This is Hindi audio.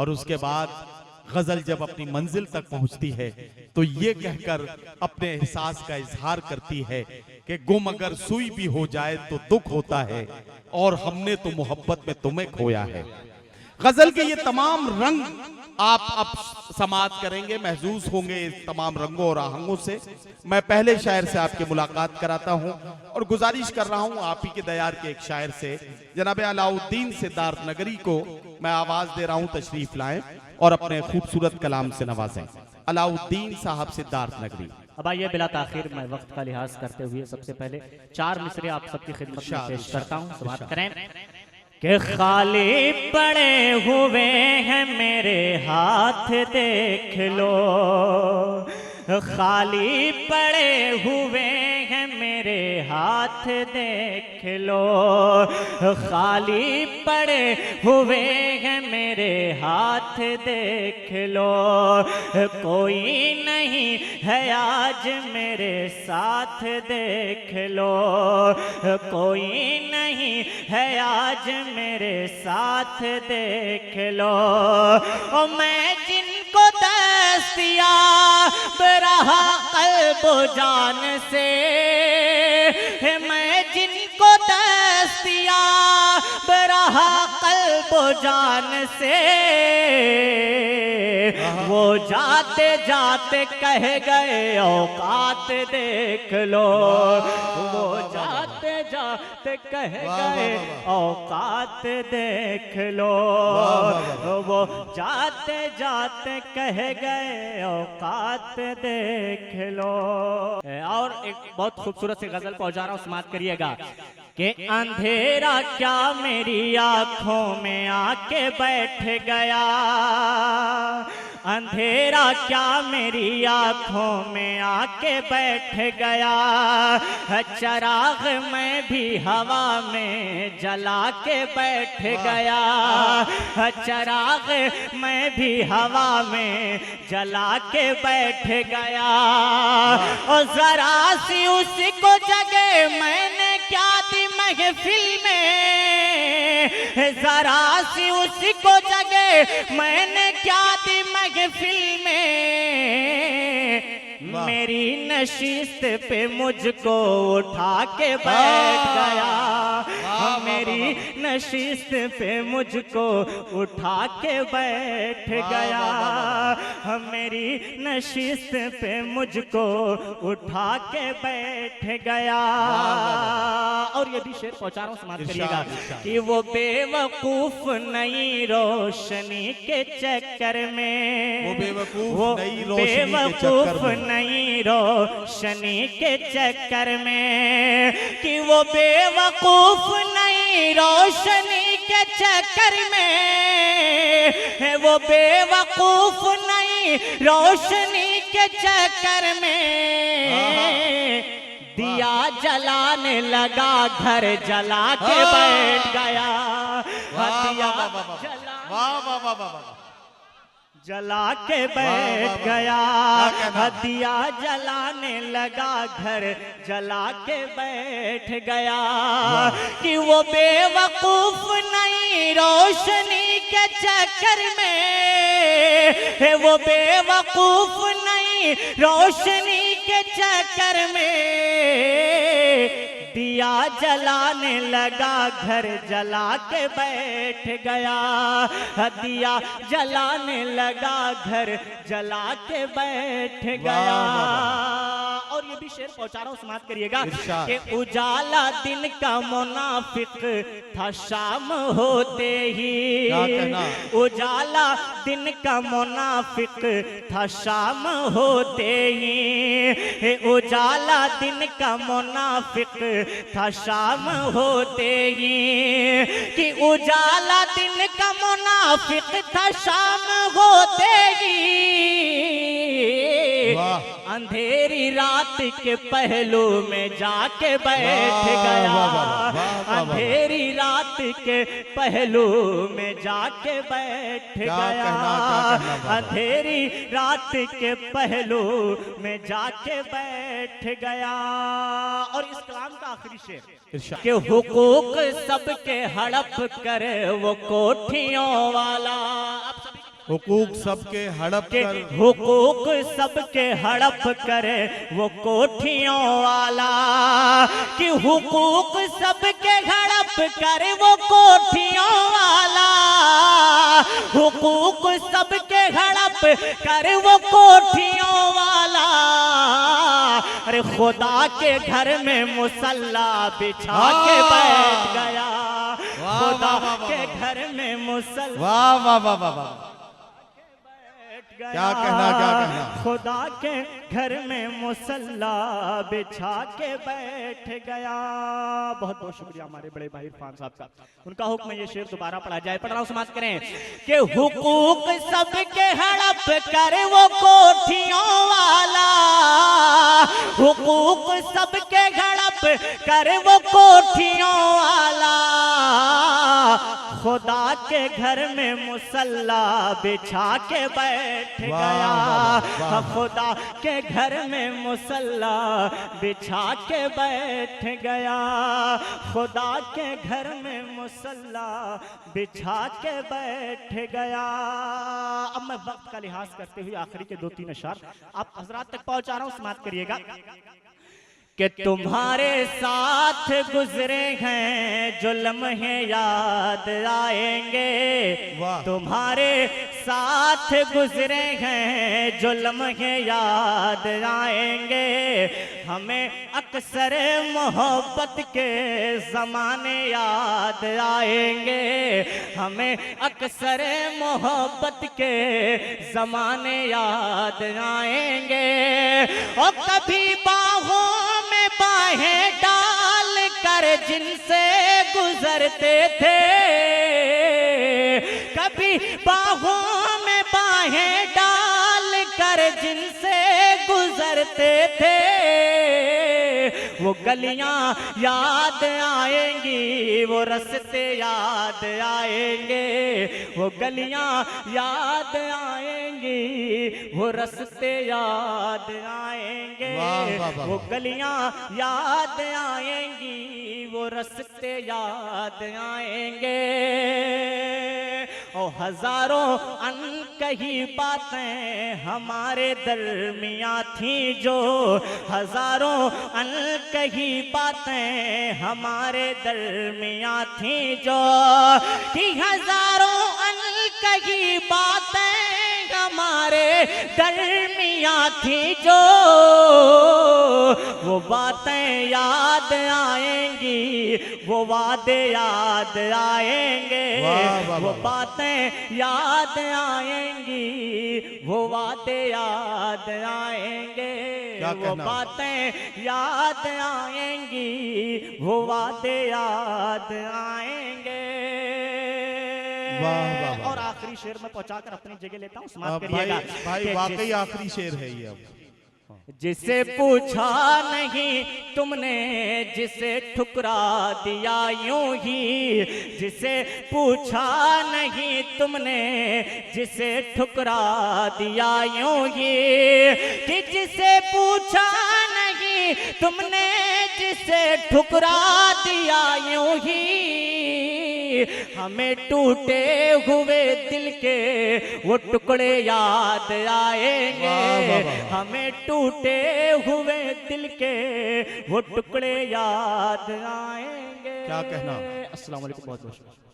और उसके बाद गजल जब अपनी मंजिल तक पहुंचती है तो ये कहकर अपने एहसास का इजहार करती है कि गुम अगर सुई भी हो जाए तो दुख होता है और हमने तो मोहब्बत में तुम्हें खोया है। गजल के ये तमाम रंग आप अब समाअत करेंगे, महसूस होंगे इस तमाम रंगों और आहंगों से। मैं पहले शायर से आपकी मुलाकात कराता हूं और गुजारिश कर रहा हूं आप ही के दयार के एक शायर से, जनाब अलाउद्दीन सिद्धार्थ नगरी को मैं आवाज दे रहा हूं, तशरीफ लाएं और अपने खूबसूरत कलाम से नवाजें। अलाउद्दीन साहब सिद्धार्थ नगरी। अब आइए बिला ताखिर मैं वक्त का लिहाज करते हुए सबसे पहले 4 मिसरे आप सबकी खिदमत में पेश करता हूँ। समाअत करें कि खाली पड़े हुए हैं मेरे हाथ देख लो, खाली पड़े हुए हैं मेरे हाथ देख लो, खाली पड़े हुए हैं मेरे हाथ देख लो, कोई नहीं है आज मेरे साथ देख लो, कोई नहीं है आज मेरे साथ देख लो। ओ मैं जिनको दस्तयाब रहा क़ल्ब जान से, मैं जिनको दस्तयाब रहा क़ल्ब जान से, वो जाते जाते कह गए औकात देख लो, वो जाते जाते कह गए औकात देख लो, वो जाते जाते कह गए औकात देख लो। और एक बहुत खूबसूरत सी गजल पहुंचा रहा हूं, समाअत करिएगा कि अंधेरा क्या मेरी आंखों में आके बैठ गया, अंधेरा क्या मेरी आंखों में आके बैठ गया, चराग मैं भी हवा में जला के बैठ गया, चराग मैं भी हवा में जला के बैठ गया, और जरा सी उसको जगह मैंने क्या दी महफिल में, जरा सी उसको जगह मैंने क्या दी महफिल में, मेरी नशिस्त पे मुझको उठा के बैठ गया, मेरी नशिस्त पे मुझको उठा के बैठ गया, मेरी नशिस्त पे मुझको उठा के बैठ गया। और ये भी शेर पहुंचा रहा हूं, समाअत करिएगा कि वो बेवकूफ नई रोशनी के चक्कर में, वो बेवकूफ नई रोशनी के चक्कर में, कि वो बेवकूफ नई रोशनी के चक्कर में, वो बेवकूफ नई रोशनी के चक्कर में, दिया जलाने लगा घर जला के बैठ गया, दिया जला के बैठ गया, दिया जलाने लगा घर जला के बैठ गया, कि वो बेवकूफ नई रोशनी के चक्कर में, वो बेवकूफ नई रोशनी के चक्कर में, दिया जलाने लगा घर जला के बैठ गया, दिया जलाने लगा घर जला के बैठ गया। और ये भी शेर पहुंचा रहा हूं, समाअत करिएगा कि उजाला दिन का मुनाफिक था शाम होते ही, उजाला दिन का मुनाफिक था शाम होते ही, उजाला दिन का मुनाफिक था शाम होते ही, कि उजाला दिन का मुनाफिक था शाम होते ही, अंधेरी रात के पहलू में जाके बैठ गया, अंधेरी रात के पहलू में जाके बैठ गया, अंधेरी रात के पहलू में जाके बैठ गया। और इस कलाम का आखिरी शेर कि हुकूक सबके हड़प करे वो कोठियों वाला, आप सभी हुकूक सबके हड़प के कर, हुकूक सबके हड़प करे वो कोठियों वाला, कि हुकूक सबके हड़प करे वो कोठियों वाला, हुकूक सबके हड़प करे वो कोठियों वाला। अरे खुदा के घर में मुसल्ला बिछा के बैठ गया, खुदा के घर में मुसल्ला, वाह वाह वाह वाह वाह, क्या कहना क्या कहना। खुदा के घर में मुसल्ला बिछा के बैठ गया। बहुत बहुत शुक्रिया हमारे बड़े भाई इरफान साहब का। उनका हुक्म ये शेर दोबारा पढ़ा जाए, पढ़ रहा हूं, समाप्त करें कि हुकूक सबके हड़प करे वो कोठियों वाला, हुकूक सबके हड़प करे वो कोठियों वाला, खुदा के घर में मुसल्ला बिछा के बैठ गया, खुदा के घर में मुसल्ला बिछा के बैठ गया, खुदा के घर में मुसल्ला बिछा के बैठ गया। अब मैं वक्त का लिहाज करते हुए आखिरी के 2-3 अशआर आप हजरात तक पहुंचा रहा हूं, समाप्त करिएगा। कि तुम्हारे साथ गुजरे हैं जो लम्हे याद आएंगे, तुम्हारे साथ गुजरे हैं जो लम्हे याद आएंगे, हमें अक्सर मोहब्बत के ज़माने याद आएंगे, हमें अक्सर मोहब्बत के ज़माने याद आएंगे। और कभी बाहों में बाहें डाल कर जिनसे गुजरते थे, कभी बाहों में बाहें डाल कर जिनसे गुजरते थे, वो गलियां याद आएंगी, वो रस्ते याद आएंगे, वो गलियां याद आएंगी, वो रस्ते याद आएंगे, वो गलियां याद आएंगी, वो रस्ते याद आएंगे। और हजारों अनकही बातें हमारे दरमियां थी जो, हजारों अनकही बातें हमारे दरमियां थी जो, कि हजारों अनकही बातें हमारे दरमियां थी जो, वो बातें याद आएंगी, वो वादे याद आएंगे, वो बातें याद आएंगी, वो वादे याद आएंगे, वो बातें याद आएंगी, वो वादे याद आएंगे। और आखिरी शेर में पहुंचाकर अपनी जगह लेता हूं, समाप्त करिएगा। भाई वाकई आखिरी शेर है ये। अब जिसे पूछा नहीं तुमने जिसे ठुकरा दिया यूं ही, जिसे पूछा नहीं तुमने जिसे ठुकरा दिया यूं ही, कि जिसे पूछा नहीं तुमने जिसे ठुकरा दिया यूं ही, हमें टूटे हुए दिल के वो टुकड़े याद आएंगे, हमें टूटे हुए दिल के वो टुकड़े याद आएंगे। क्या कहना। अस्सलाम वालेकुम, बहुत बहुत शुक्रिया।